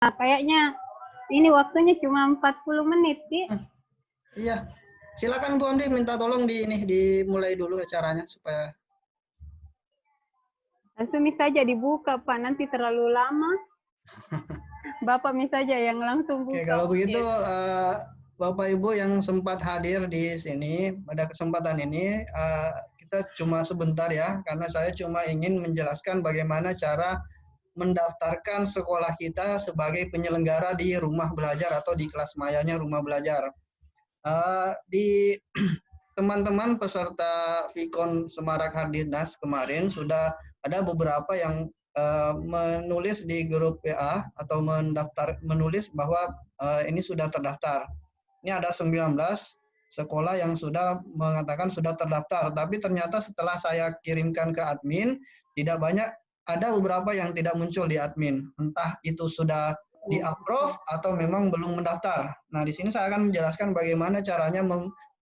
kayaknya ini waktunya cuma 40 menit, Ki. Iya. Silakan Bu Amdi, minta tolong dimulai dulu acaranya supaya Langsung saja dibuka, Pak. Nanti terlalu lama. Bapak saja yang langsung buka. Oke, kalau begitu Bapak Ibu yang sempat hadir di sini pada kesempatan ini kita cuma sebentar ya, karena saya cuma ingin menjelaskan bagaimana cara mendaftarkan sekolah kita sebagai penyelenggara di rumah belajar atau di kelas mayanya rumah belajar. Di teman-teman peserta Vikon Semarak Hardindas kemarin sudah ada beberapa yang menulis di grup WA atau menulis bahwa ini sudah terdaftar. Ini ada 19 sekolah yang sudah mengatakan sudah terdaftar, tapi ternyata setelah saya kirimkan ke admin, tidak banyak, ada beberapa yang tidak muncul di admin. Entah itu sudah di-approve atau memang belum mendaftar. Nah, di sini saya akan menjelaskan bagaimana caranya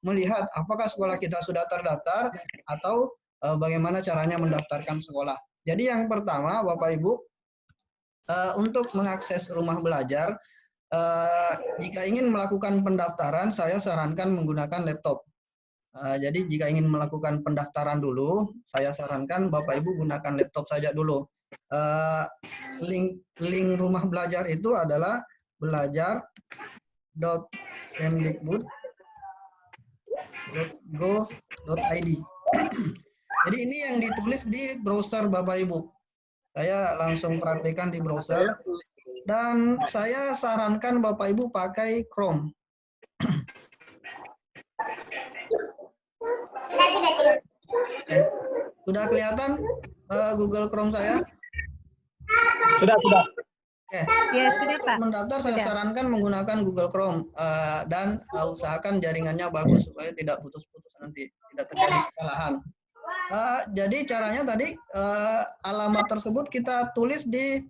melihat apakah sekolah kita sudah terdaftar atau bagaimana caranya mendaftarkan sekolah. Jadi yang pertama, Bapak Ibu, untuk mengakses rumah belajar, jika ingin melakukan pendaftaran, saya sarankan menggunakan laptop. Jadi jika ingin melakukan pendaftaran dulu, saya sarankan Bapak Ibu gunakan laptop saja dulu. Link rumah belajar itu adalah belajar.kemdikbud.go.id. Jadi ini yang ditulis di browser Bapak Ibu. Saya langsung praktekkan di browser. Dan saya sarankan Bapak Ibu pakai Chrome. Sudah kelihatan Google Chrome saya? Sudah. Ya, sudah, untuk Pak. mendaftar saya sarankan menggunakan Google Chrome dan usahakan jaringannya bagus supaya tidak putus-putus nanti, tidak terjadi kesalahan. Jadi caranya tadi alamat tersebut kita tulis di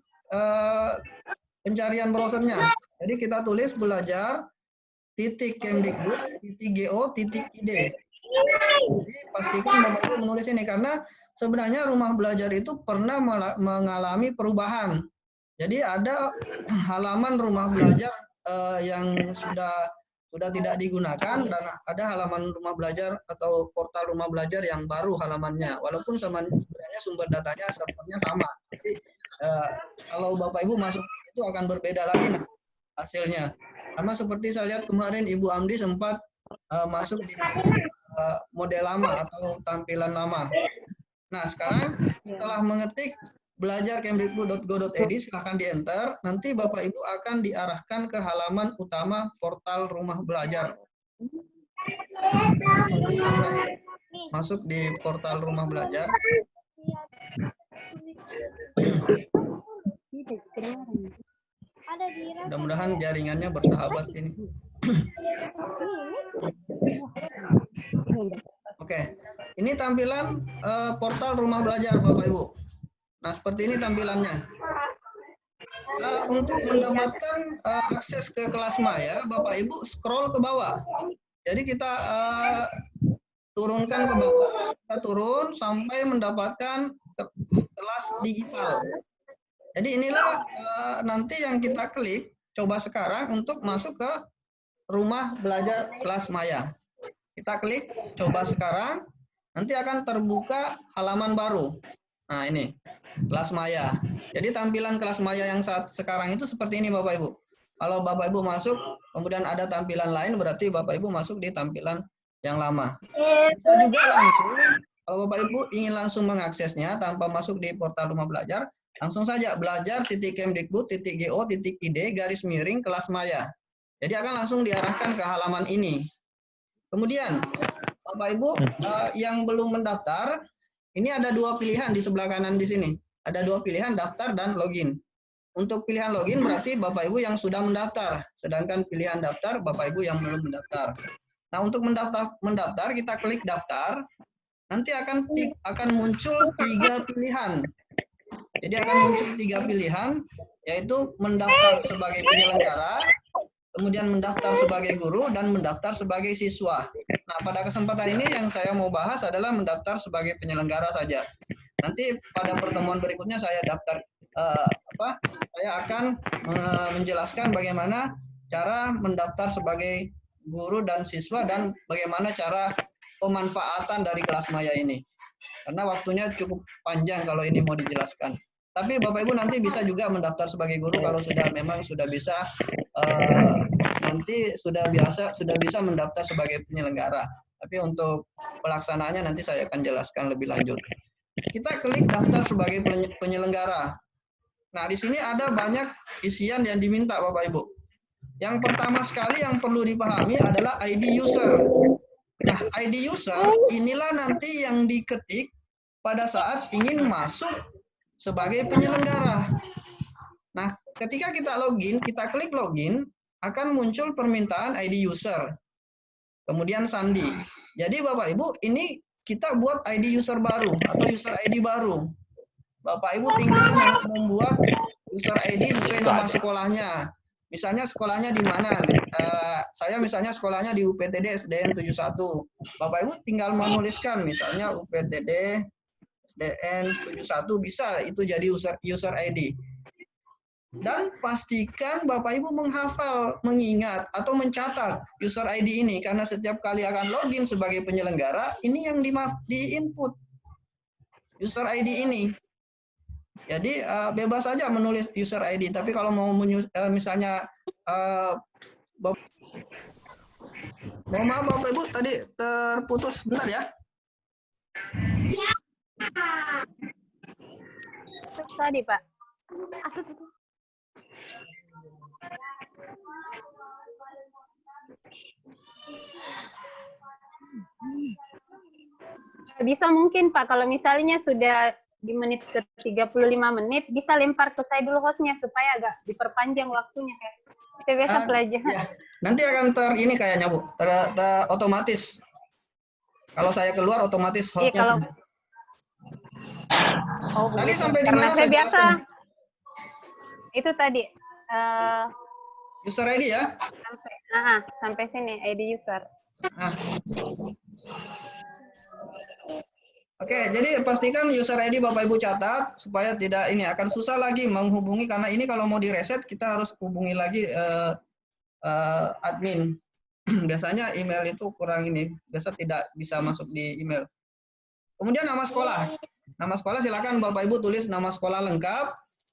pencarian browsernya. Jadi kita tulis belajar.kemdikbud.go.id. Jadi pastikan Bapak Ibu menulis ini karena sebenarnya rumah belajar itu pernah mengalami perubahan. Jadi ada halaman rumah belajar yang sudah tidak digunakan dan ada halaman rumah belajar atau portal rumah belajar yang baru halamannya. Walaupun sebenarnya sumber datanya servernya sama. Jadi kalau Bapak Ibu masuk itu akan berbeda lagi hasilnya. Sama seperti saya lihat kemarin Ibu Amdi sempat masuk di model lama atau tampilan lama. Nah, sekarang setelah mengetik belajar.kemdikbud.go.id, silahkan di-enter. Nanti Bapak Ibu akan diarahkan ke halaman utama portal rumah belajar. Tunggu sampai masuk di portal rumah belajar. Mudah-mudahan jaringannya bersahabat ini. Oke, ini tampilan portal rumah belajar Bapak Ibu. Nah, seperti ini tampilannya. Untuk mendapatkan akses ke kelas maya, Bapak Ibu scroll ke bawah. Jadi kita turunkan ke bawah, kita turun sampai mendapatkan kelas digital. Jadi inilah nanti yang kita klik, coba sekarang untuk masuk ke rumah belajar kelas maya. Kita klik, coba sekarang, nanti akan terbuka halaman baru. Nah ini, kelas maya. Jadi tampilan kelas maya yang saat sekarang itu seperti ini Bapak Ibu. Kalau Bapak Ibu masuk, kemudian ada tampilan lain, berarti Bapak Ibu masuk di tampilan yang lama. Bisa juga langsung, kalau Bapak Ibu ingin langsung mengaksesnya tanpa masuk di portal rumah belajar, langsung saja belajar.kemdikbud.go.id /kelas maya. Jadi akan langsung diarahkan ke halaman ini. Kemudian, Bapak Ibu yang belum mendaftar, ini ada dua pilihan di sebelah kanan di sini. Ada dua pilihan, daftar dan login. Untuk pilihan login berarti Bapak Ibu yang sudah mendaftar, sedangkan pilihan daftar Bapak Ibu yang belum mendaftar. Nah, untuk mendaftar kita klik daftar, nanti akan muncul 3 pilihan. Jadi akan muncul 3 pilihan, yaitu mendaftar sebagai penyelenggara, kemudian mendaftar sebagai guru, dan mendaftar sebagai siswa. Nah, pada kesempatan ini yang saya mau bahas adalah mendaftar sebagai penyelenggara saja. Nanti pada pertemuan berikutnya saya saya akan menjelaskan bagaimana cara mendaftar sebagai guru dan siswa dan bagaimana cara pemanfaatan dari kelas maya ini. Karena waktunya cukup panjang kalau ini mau dijelaskan. Tapi Bapak Ibu nanti bisa juga mendaftar sebagai guru kalau memang sudah bisa nanti sudah bisa mendaftar sebagai penyelenggara. Tapi untuk pelaksanaannya nanti saya akan jelaskan lebih lanjut. Kita klik daftar sebagai penyelenggara. Nah, di sini ada banyak isian yang diminta Bapak Ibu. Yang pertama sekali yang perlu dipahami adalah ID user. Nah, ID user inilah nanti yang diketik pada saat ingin masuk sebagai penyelenggara. Nah, ketika kita login, kita klik login, akan muncul permintaan ID user. Kemudian sandi. Jadi Bapak Ibu, ini kita buat ID user baru atau user ID baru. Bapak Ibu tinggal membuat user ID sesuai nama sekolahnya. Misalnya sekolahnya di mana? Saya misalnya sekolahnya di UPTD SDN 71. Bapak Ibu tinggal menuliskan misalnya UPTD SDN 71 bisa itu jadi user ID. Dan pastikan Bapak Ibu menghafal, mengingat atau mencatat user ID ini karena setiap kali akan login sebagai penyelenggara ini yang di-input user ID ini. Jadi bebas saja menulis user ID, tapi kalau mau misalnya mohon maaf Bapak Ibu tadi terputus sebentar ya. Tadi Pak. Bisa mungkin Pak kalau misalnya sudah di menit ke 35 menit bisa lempar ke saya dulu hostnya supaya agak diperpanjang waktunya. Kita biasa belajar. Ya. Nanti akan ini kayaknya Bu, otomatis. Kalau saya keluar otomatis hostnya. Iya, kalau tadi sampai di karena mana saya biasa jelaskan? Itu tadi user ID ya? Sampai sini ID user. Oke, jadi pastikan user ID Bapak Ibu catat supaya tidak ini akan susah lagi menghubungi karena ini kalau mau direset kita harus hubungi lagi admin. Biasanya email itu kurang ini, biasa tidak bisa masuk di email. Kemudian nama sekolah. Nama sekolah silakan Bapak Ibu tulis nama sekolah lengkap.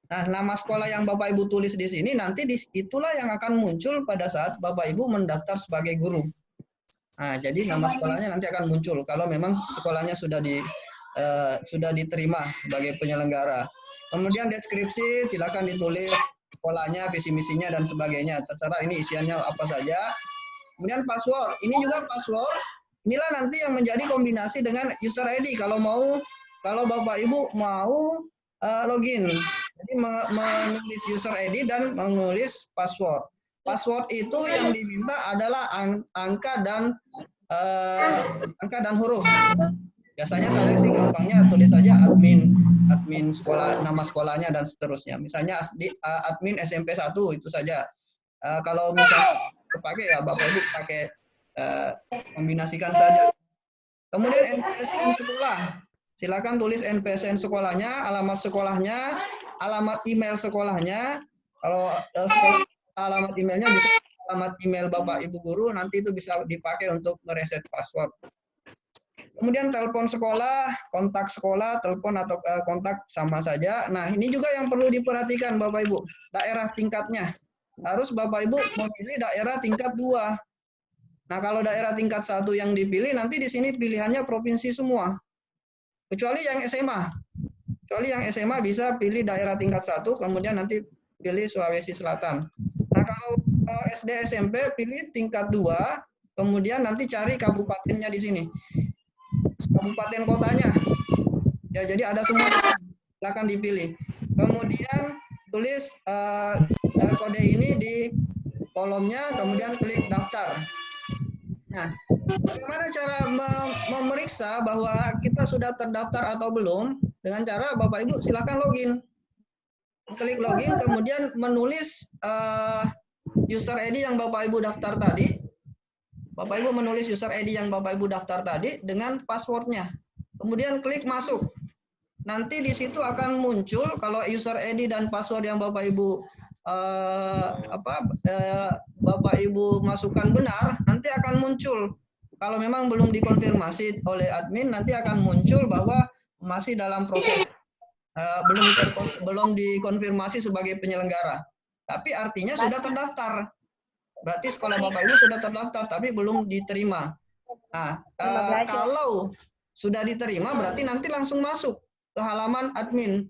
Nah, nama sekolah yang Bapak Ibu tulis di sini nanti itulah yang akan muncul pada saat Bapak Ibu mendaftar sebagai guru. Nah, jadi nama sekolahnya nanti akan muncul kalau memang sekolahnya sudah diterima sebagai penyelenggara. Kemudian deskripsi silakan ditulis sekolahnya, visi misinya dan sebagainya. Terserah ini isiannya apa saja. Kemudian password. Ini juga password. Inilah nanti yang menjadi kombinasi dengan user ID kalau Bapak Ibu mau login. Jadi menulis user ID dan menulis password. Password itu yang diminta adalah angka dan huruf. Biasanya saya sih gampangnya tulis saja admin sekolah, nama sekolahnya dan seterusnya. Misalnya admin SMP 1 itu saja. Kalau misalnya terpakai ya Bapak Ibu pakai kombinasikan saja. Kemudian NPSN sekolah. Silakan tulis NPSN sekolahnya, alamat sekolahnya, alamat email sekolahnya. Kalau alamat emailnya bisa alamat email Bapak Ibu guru, nanti itu bisa dipakai untuk mereset password. Kemudian telepon sekolah, kontak sekolah, telepon atau kontak sama saja. Nah, ini juga yang perlu diperhatikan Bapak Ibu, daerah tingkatnya. Harus Bapak Ibu memilih daerah tingkat 2. Nah, kalau daerah tingkat 1 yang dipilih, nanti di sini pilihannya provinsi semua. Kecuali yang SMA. Kecuali yang SMA bisa pilih daerah tingkat 1, kemudian nanti pilih Sulawesi Selatan. Nah, kalau SD SMP pilih tingkat 2, kemudian nanti cari kabupatennya di sini. Kabupaten kotanya. Ya, jadi ada semua, silakan dipilih. Kemudian tulis kode ini di kolomnya, kemudian klik daftar. Nah, bagaimana cara memeriksa bahwa kita sudah terdaftar atau belum? Dengan cara Bapak Ibu silakan login. Klik login, kemudian menulis user ID yang Bapak Ibu daftar tadi. Bapak Ibu menulis user ID yang Bapak Ibu daftar tadi dengan passwordnya. Kemudian klik masuk. nanti di situ akan muncul kalau user ID dan password yang Bapak Ibu Bapak Ibu masukkan benar, nanti akan muncul. Kalau memang belum dikonfirmasi oleh admin, nanti akan muncul bahwa masih dalam proses, belum dikonfirmasi sebagai penyelenggara. Tapi artinya sudah terdaftar. Berarti sekolah Bapak Ibu sudah terdaftar, tapi belum diterima. Nah, kalau sudah diterima, berarti nanti langsung masuk ke halaman admin,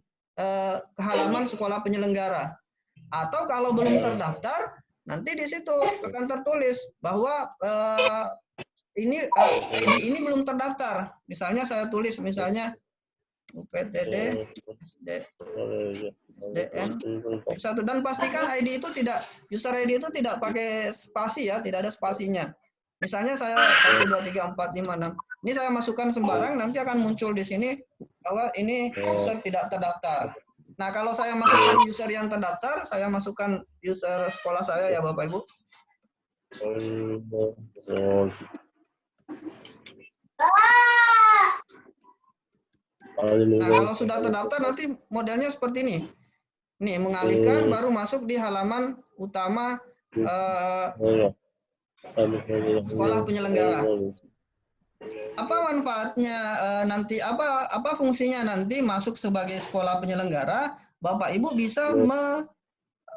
ke halaman sekolah penyelenggara. Atau kalau belum terdaftar, nanti di situ akan tertulis bahwa ID ini belum terdaftar. Misalnya saya tulis misalnya UPTD SDN satu, dan pastikan ID itu tidak, user ID itu tidak pakai spasi ya, tidak ada spasinya. Misalnya saya 1 2 3 4 5 6. Ini saya masukkan sembarang, nanti akan muncul di sini bahwa ini user tidak terdaftar. Nah, kalau saya masukkan user yang terdaftar, saya masukkan user sekolah saya ya Bapak Ibu. Nah, kalau sudah terdaftar nanti modelnya seperti ini. Nih, mengalihkan baru masuk di halaman utama sekolah penyelenggara. Apa manfaatnya nanti, apa fungsinya nanti masuk sebagai sekolah penyelenggara? Bapak Ibu bisa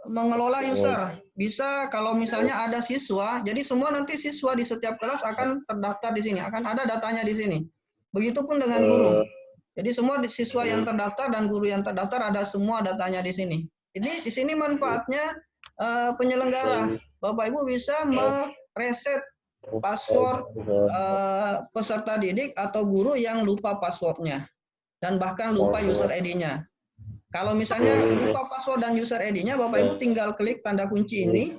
mengelola user. Bisa kalau misalnya ada siswa, jadi semua nanti siswa di setiap kelas akan terdaftar di sini, akan ada datanya di sini. Begitupun dengan guru. Jadi semua siswa yang terdaftar dan guru yang terdaftar ada semua datanya di sini. Jadi di sini manfaatnya penyelenggara. Bapak Ibu bisa mereset password peserta didik atau guru yang lupa passwordnya dan bahkan lupa user ID-nya. Kalau misalnya lupa password dan user ID-nya, Bapak Ibu tinggal klik tanda kunci ini.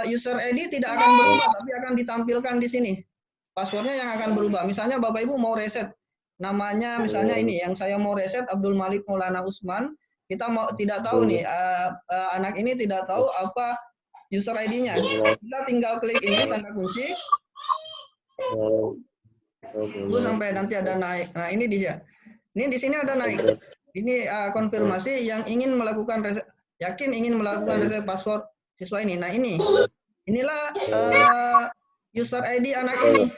User ID tidak akan berubah, tapi akan ditampilkan di sini. Passwordnya yang akan berubah. Misalnya Bapak Ibu mau reset namanya, misalnya ini yang saya mau reset Abdul Malik Maulana Usman. Kita tidak tahu nih, anak ini tidak tahu apa user ID-nya. Kita tinggal klik ini tanda kunci. Tunggu sampai nanti ada naik. Nah, ini dia. Ini di sini ada naik. Ini konfirmasi yang ingin melakukan reset, yakin ingin melakukan reset password siswa ini. Nah, inilah user ID anak ini.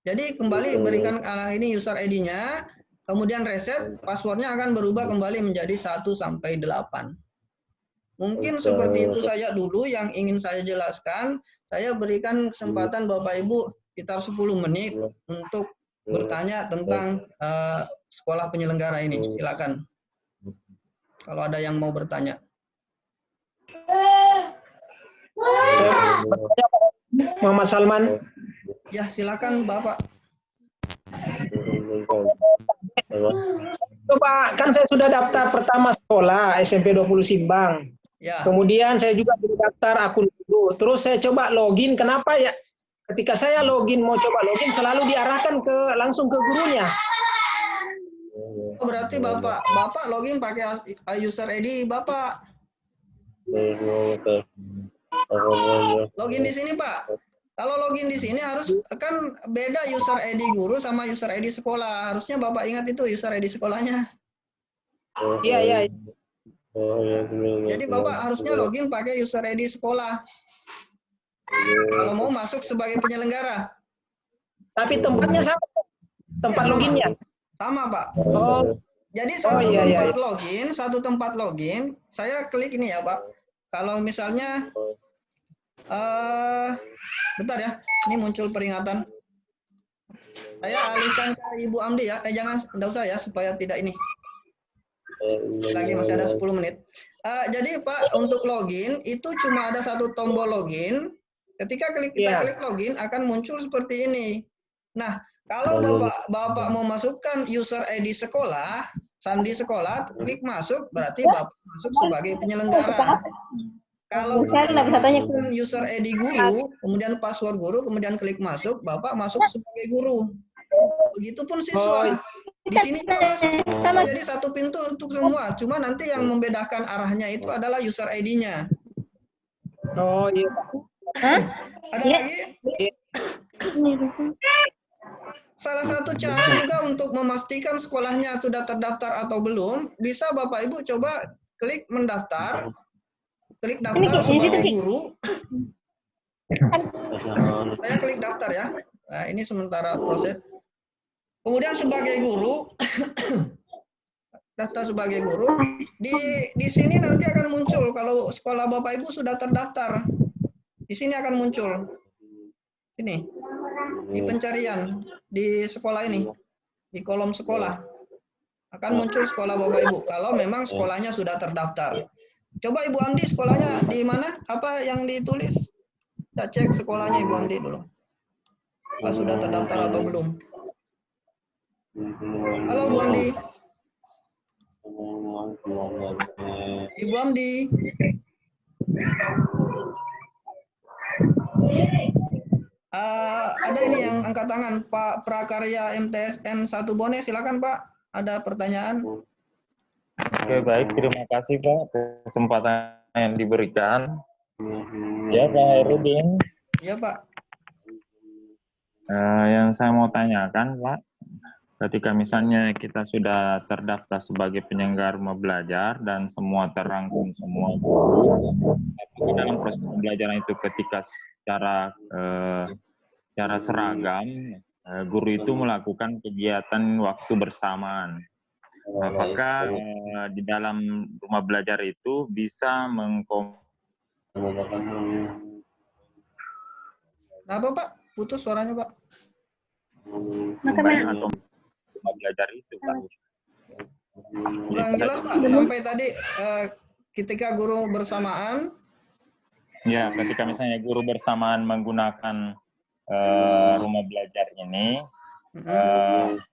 Jadi kembali berikan anak ini user ID-nya, kemudian reset, passwordnya akan berubah kembali menjadi 1 sampai 8. Mungkin seperti itu saja dulu yang ingin saya jelaskan. Saya berikan kesempatan Bapak Ibu sekitar 10 menit untuk bertanya tentang sekolah penyelenggara ini. Silakan. Kalau ada yang mau bertanya. Muhammad Salman. Ya, silakan Bapak. Coba, kan saya sudah daftar pertama sekolah SMP 20 Simbang. Ya. Kemudian saya juga daftar akun dulu. Terus saya coba login. Kenapa ya? Ketika saya login, mau coba login, selalu diarahkan langsung ke gurunya. Berarti Bapak login pakai user ID Bapak. Login di sini, Pak. Kalau login di sini harus kan beda user ID guru sama user ID sekolah. Harusnya Bapak ingat itu user ID sekolahnya. Iya, iya. Jadi Bapak harusnya login pakai user ID sekolah. Kalau mau masuk sebagai penyelenggara. Tapi tempatnya sama. Tempat loginnya. Sama, Pak. Oh. Jadi satu tempat login, saya klik ini ya, Pak. Kalau misalnya bentar ya, ini muncul peringatan. Saya alihkan ke Ibu Amdi ya. Jangan, enggak usah ya, supaya tidak ini. Lagi masih ada 10 menit. Jadi Pak, untuk login itu cuma ada satu tombol login. Ketika kita klik login akan muncul seperti ini. Nah, kalau Bapak mau masukkan user ID sekolah, sandi sekolah, klik masuk, berarti Bapak masuk sebagai penyelenggara. Kalau user ID guru, kemudian password guru, kemudian klik masuk, Bapak masuk sebagai guru. Begitupun siswa. Di sini Pak masuk. Jadi satu pintu untuk semua. Cuma nanti yang membedakan arahnya itu adalah user ID-nya. Oh iya. Ada lagi? salah satu cara juga untuk memastikan sekolahnya sudah terdaftar atau belum, bisa Bapak Ibu coba klik mendaftar, klik daftar sebagai guru. Saya klik daftar ya. Nah, ini sementara proses. Kemudian sebagai guru, daftar sebagai guru, di sini nanti akan muncul kalau sekolah Bapak Ibu sudah terdaftar. Di sini akan muncul. Ini di pencarian di sekolah ini, di kolom sekolah akan muncul sekolah Bapak Ibu kalau memang sekolahnya sudah terdaftar. Coba Ibu Amdi sekolahnya di mana? Apa yang ditulis? Kita cek sekolahnya Ibu Amdi dulu. Apa sudah terdaftar atau belum? Halo Bu Amdi. Ibu Amdi. Ada ini yang angkat tangan, Pak Prakarya MTSN 1 Bone, silakan Pak. Ada pertanyaan? Oke, baik. Terima kasih Pak kesempatan yang diberikan. Ya Pak Herudin. Ya Pak. Yang saya mau tanyakan Pak, ketika misalnya kita sudah terdaftar sebagai penyelenggara rumah belajar dan semua terangkum semua guru, tapi dalam proses pembelajaran itu ketika secara seragam, guru itu melakukan kegiatan waktu bersamaan. Apakah di dalam rumah belajar itu bisa Apa Pak? Putus suaranya Pak. atau rumah belajar itu Pak? Kurang jelas Pak, sampai tadi ketika guru bersamaan. Ya, ketika misalnya guru bersamaan menggunakan rumah belajar ini,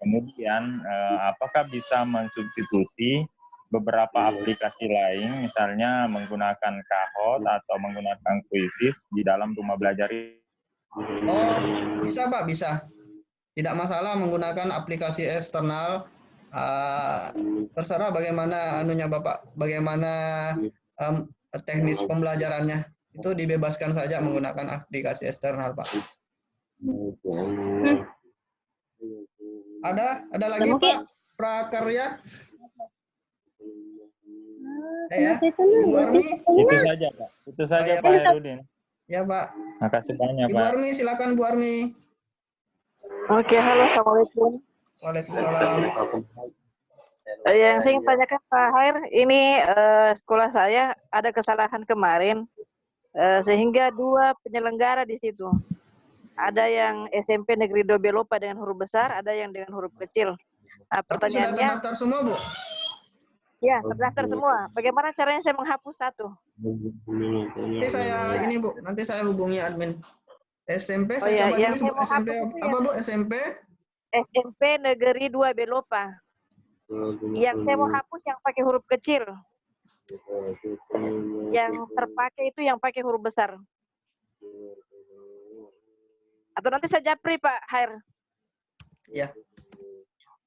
kemudian apakah bisa mensubstitusi beberapa aplikasi lain, misalnya menggunakan Kahoot atau menggunakan Quizzes di dalam rumah belajar ini? Oh, bisa Pak, bisa. Tidak masalah menggunakan aplikasi eksternal. Terserah bagaimana anunya Bapak, bagaimana teknis pembelajarannya. Itu dibebaskan saja menggunakan aplikasi eksternal Pak. Ada lagi Pak Prakarya? Ya, Ibu Armi. Itu saja Pak. Itu saja ya, Pak Herudin. Ya Pak. Makasih banyak Ibu Pak. Armi, silakan Bu Armi. Oke, halo, assalamualaikum. Waalaikumsalam. Yang saya ingin tanyakan Pak Hair, ini sekolah saya ada kesalahan kemarin, sehingga 2 penyelenggara di situ. Ada yang SMP Negeri 2 Belopa dengan huruf besar, ada yang dengan huruf kecil. Nah, pertanyaannya, sudah terdaftar semua Bu? Ya, terdaftar semua. Bagaimana caranya saya menghapus satu? Nanti saya hubungi admin. SMP, Oh, saya ya, coba yang tulis Bu. SMP apa Bu? SMP Negeri 2 Belopa. Yang saya mau hapus yang pakai huruf kecil. Yang terpakai itu yang pakai huruf besar. Atau nanti saya japri Pak Hair. Ya.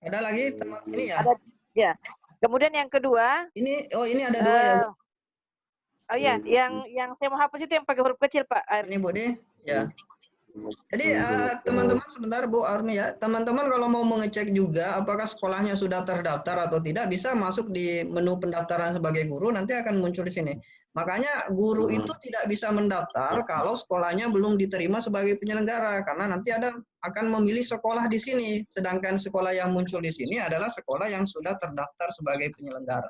Ada lagi teman ini ya? Ada, ya. Kemudian yang kedua. Ini ada 2 ya Bu? Oh ya, yang saya mau hapus itu yang pakai huruf kecil Pak Hair. Ini Bu deh. Ya. Jadi teman-teman sebentar Bu Armi ya, teman-teman kalau mau mengecek juga apakah sekolahnya sudah terdaftar atau tidak, bisa masuk di menu pendaftaran sebagai guru, nanti akan muncul di sini. Makanya guru itu tidak bisa mendaftar kalau sekolahnya belum diterima sebagai penyelenggara, karena nanti akan memilih sekolah di sini, sedangkan sekolah yang muncul di sini adalah sekolah yang sudah terdaftar sebagai penyelenggara.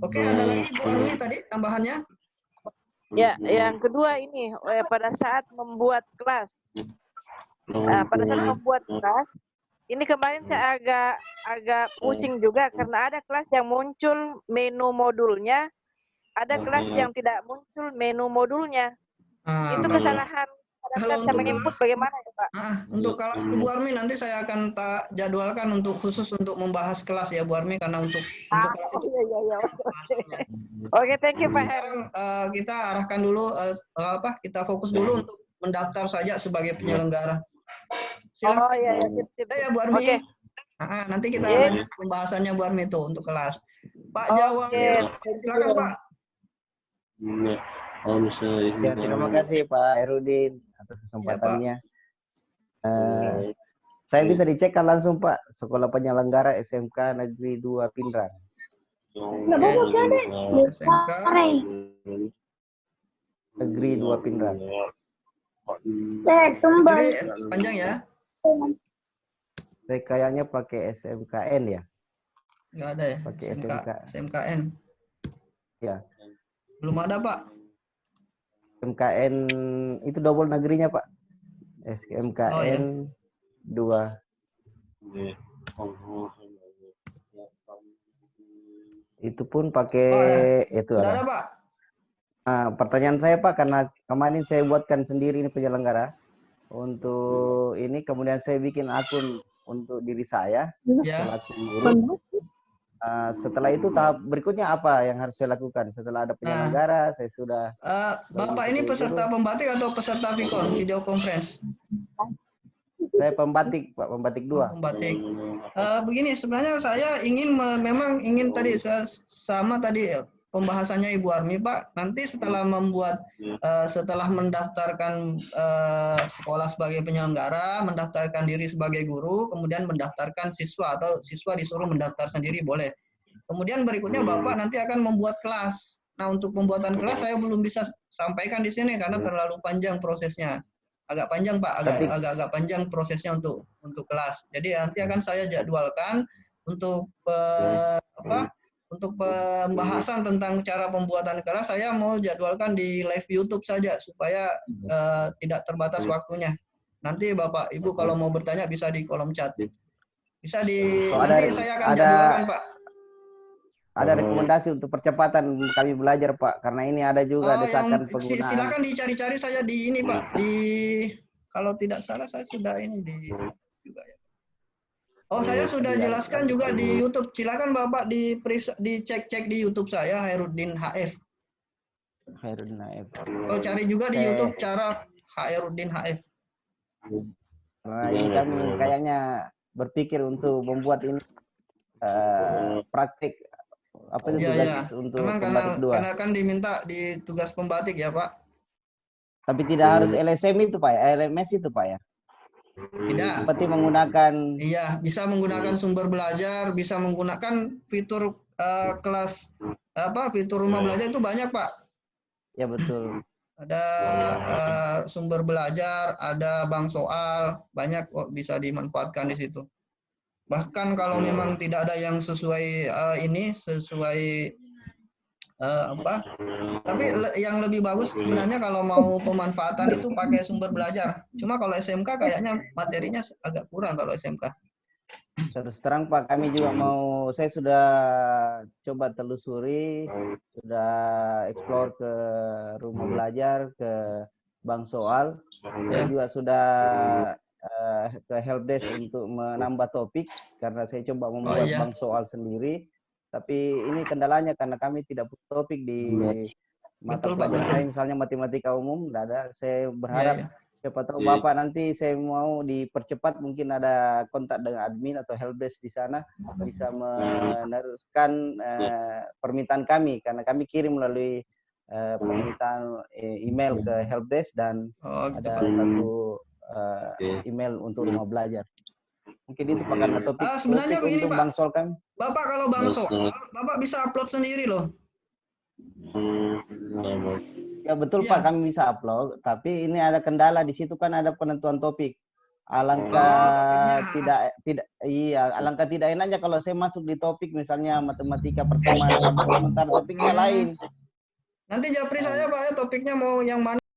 Oke, ada lagi Bu Armi tadi tambahannya? Ya, yang kedua ini pada saat membuat kelas. Nah, pada saat membuat kelas, ini kemarin saya agak pusing juga karena ada kelas yang muncul menu modulnya, ada kelas yang tidak muncul menu modulnya. Itu kesalahan pada saat saya menginput bagaimana ya Pak? Untuk kelas Bu Armi nanti saya akan jadwalkan khusus untuk membahas kelas ya Bu Armi, karena untuk kelas itu. Iya. Oke, thank you Pak Her. Sekarang kita arahkan dulu kita fokus dulu untuk mendaftar saja sebagai penyelenggara. Silakan. Oh iya. Ya Bu Armi. Oke. Nanti kita lanjut pembahasannya Bu Armi itu untuk kelas. Pak Jawa, silakan Pak. Ya, terima kasih Pak Herudin atas kesempatannya. Saya bisa dicekkan langsung Pak, Sekolah Penyelenggara SMK Negeri 2 Pindrang. SMK Negeri 2 Pindrang. Jadi panjang ya? Saya kayaknya pakai SMKN ya. Nggak ada ya? Pakai SMKN. Ya. Belum ada Pak. SMKN itu double negerinya Pak. SMKN 2. Itu pun pakai itu Sudah ada. ada Pak? Nah, pertanyaan saya Pak, karena kemarin saya buatkan sendiri ini penyelenggara untuk ini, kemudian saya bikin akun untuk diri saya Ya. selaku guru. Setelah itu tahap berikutnya apa yang harus saya lakukan? Setelah ada penyelenggara, saya sudah. Bapak ini peserta pembatik atau peserta Vicon, video conference? Saya pembatik Pak, pembatik 2. Pembatik. Begini, sebenarnya saya memang ingin tadi sama tadi pembahasannya Ibu Armi Pak. Nanti setelah setelah mendaftarkan sekolah sebagai penyelenggara, mendaftarkan diri sebagai guru, kemudian mendaftarkan siswa atau siswa disuruh mendaftar sendiri boleh. Kemudian berikutnya Bapak nanti akan membuat kelas. Nah, untuk pembuatan kelas saya belum bisa sampaikan di sini karena terlalu panjang prosesnya. Agak panjang Pak, agak panjang prosesnya untuk kelas. Jadi nanti akan saya jadwalkan untuk untuk pembahasan tentang cara pembuatan kelas, saya mau jadwalkan di live YouTube saja supaya tidak terbatas waktunya. Nanti Bapak Ibu kalau mau bertanya bisa di kolom chat. Bisa nanti saya akan jadwalkan Pak. Ada rekomendasi untuk percepatan kami belajar Pak, karena ini ada juga desakan penggunaan. Silakan dicari-cari saya di ini Pak, kalau tidak salah saya sudah ini juga ya. Saya sudah jelaskan juga di YouTube. Silakan Bapak dicek-cek di YouTube saya, Khairuddin HF. Khairuddin HF. Atau cari juga di YouTube cara Khairuddin HF. Nah, ini kami kayaknya berpikir untuk membuat ini praktik apa itu tugas untuk pembatik 2. Karena kan diminta di tugas pembatik ya Pak. Tapi tidak harus LSM itu Pak ya, LMS itu Pak ya. Tidak. Seperti menggunakan. Iya, bisa menggunakan sumber belajar, bisa menggunakan fitur kelas fitur rumah belajar itu banyak Pak. Ya betul. Ada sumber belajar, ada bank soal, banyak kok bisa dimanfaatkan di situ. Bahkan kalau memang tidak ada yang sesuai tapi yang lebih bagus sebenarnya kalau mau pemanfaatan itu pakai sumber belajar. Cuma kalau SMK kayaknya materinya agak kurang kalau SMK. Terus terang Pak, kami juga saya sudah coba telusuri, sudah explore ke rumah belajar, ke bank soal, saya juga sudah ke helpdesk untuk menambah topik karena saya coba membuat bank soal sendiri. Tapi ini kendalanya karena kami tidak punya topik di mata pelajaran lain, misalnya matematika umum, tidak ada. Saya berharap siapa tahu Bapak nanti saya mau dipercepat, mungkin ada kontak dengan admin atau helpdesk di sana bisa meneruskan permintaan kami, karena kami kirim melalui permintaan email ke helpdesk dan ada satu email untuk rumah belajar. Mungkin itu Pak karena topik sebenarnya begini untuk Pak. Bang Sol kan. Bapak kalau Bang Soal, Bapak bisa upload sendiri loh. Ya betul Pak, kami bisa upload, tapi ini ada kendala di situ kan, ada penentuan topik. Alangkah alangkah tidak enaknya kalau saya masuk di topik misalnya matematika persamaan, sementara topiknya lain. Nanti japri saya Pak ya, topiknya mau yang mana.